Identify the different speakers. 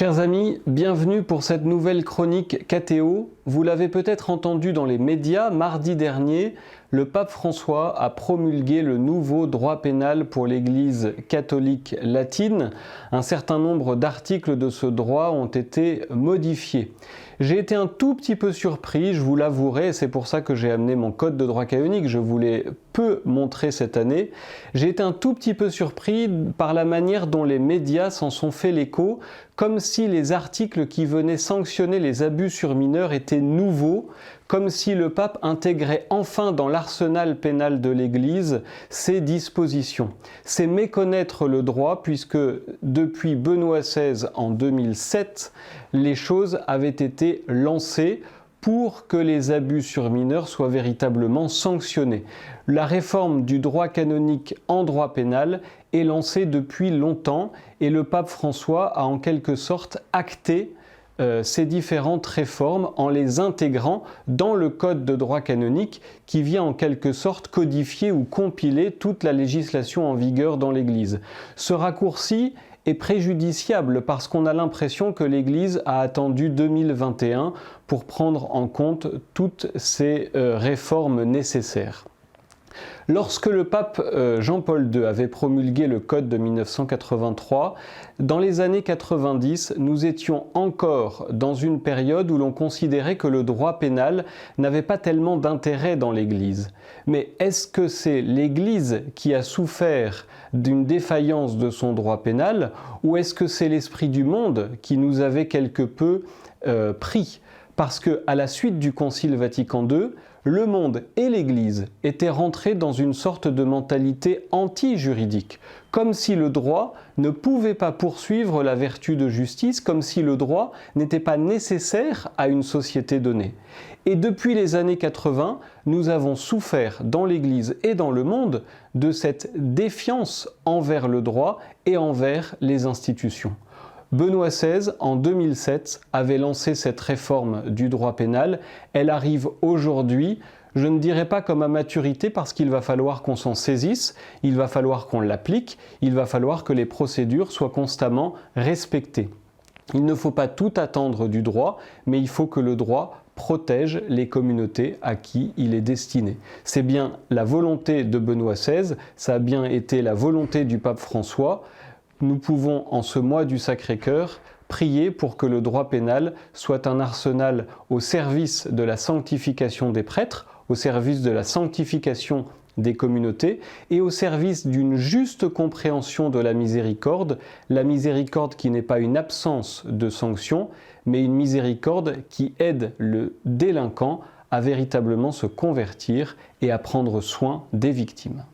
Speaker 1: Chers amis, bienvenue pour cette nouvelle chronique KTO. Vous l'avez peut-être entendu dans les médias, mardi dernier, le pape François a promulgué le nouveau droit pénal pour l'Église catholique latine. Un certain nombre d'articles de ce droit ont été modifiés. J'ai été un tout petit peu surpris, je vous l'avouerai, et c'est pour ça que j'ai amené mon code de droit canonique, je vous l'ai peu montré cette année. J'ai été un tout petit peu surpris par la manière dont les médias s'en sont fait l'écho, comme si les articles qui venaient sanctionner les abus sur mineurs étaient nouveaux, comme si le pape intégrait enfin dans l'arsenal pénal de l'Église ces dispositions. C'est méconnaître le droit puisque depuis Benoît XVI en 2007, les choses avaient été lancées pour que les abus sur mineurs soient véritablement sanctionnés. La réforme du droit canonique en droit pénal est lancée depuis longtemps et le pape François a en quelque sorte acté ces différentes réformes en les intégrant dans le code de droit canonique qui vient en quelque sorte codifier ou compiler toute la législation en vigueur dans l'Église. Ce raccourci est préjudiciable parce qu'on a l'impression que l'Église a attendu 2021 pour prendre en compte toutes ces réformes nécessaires. Lorsque le pape Jean-Paul II avait promulgué le Code de 1983, dans les années 90, nous étions encore dans une période où l'on considérait que le droit pénal n'avait pas tellement d'intérêt dans l'Église. Mais est-ce que c'est l'Église qui a souffert d'une défaillance de son droit pénal ou est-ce que c'est l'esprit du monde qui nous avait quelque peu pris ? Parce qu'à la suite du Concile Vatican II, le monde et l'Église étaient rentrés dans une sorte de mentalité anti-juridique, comme si le droit ne pouvait pas poursuivre la vertu de justice, comme si le droit n'était pas nécessaire à une société donnée. Et depuis les années 80, nous avons souffert dans l'Église et dans le monde de cette défiance envers le droit et envers les institutions. Benoît XVI, en 2007, avait lancé cette réforme du droit pénal. Elle arrive aujourd'hui, je ne dirais pas comme à maturité parce qu'il va falloir qu'on s'en saisisse, il va falloir qu'on l'applique, il va falloir que les procédures soient constamment respectées. Il ne faut pas tout attendre du droit, mais il faut que le droit protège les communautés à qui il est destiné. C'est bien la volonté de Benoît XVI, ça a bien été la volonté du pape François. Nous pouvons, en ce mois du Sacré-Cœur, prier pour que le droit pénal soit un arsenal au service de la sanctification des prêtres, au service de la sanctification des communautés et au service d'une juste compréhension de la miséricorde qui n'est pas une absence de sanction, mais une miséricorde qui aide le délinquant à véritablement se convertir et à prendre soin des victimes.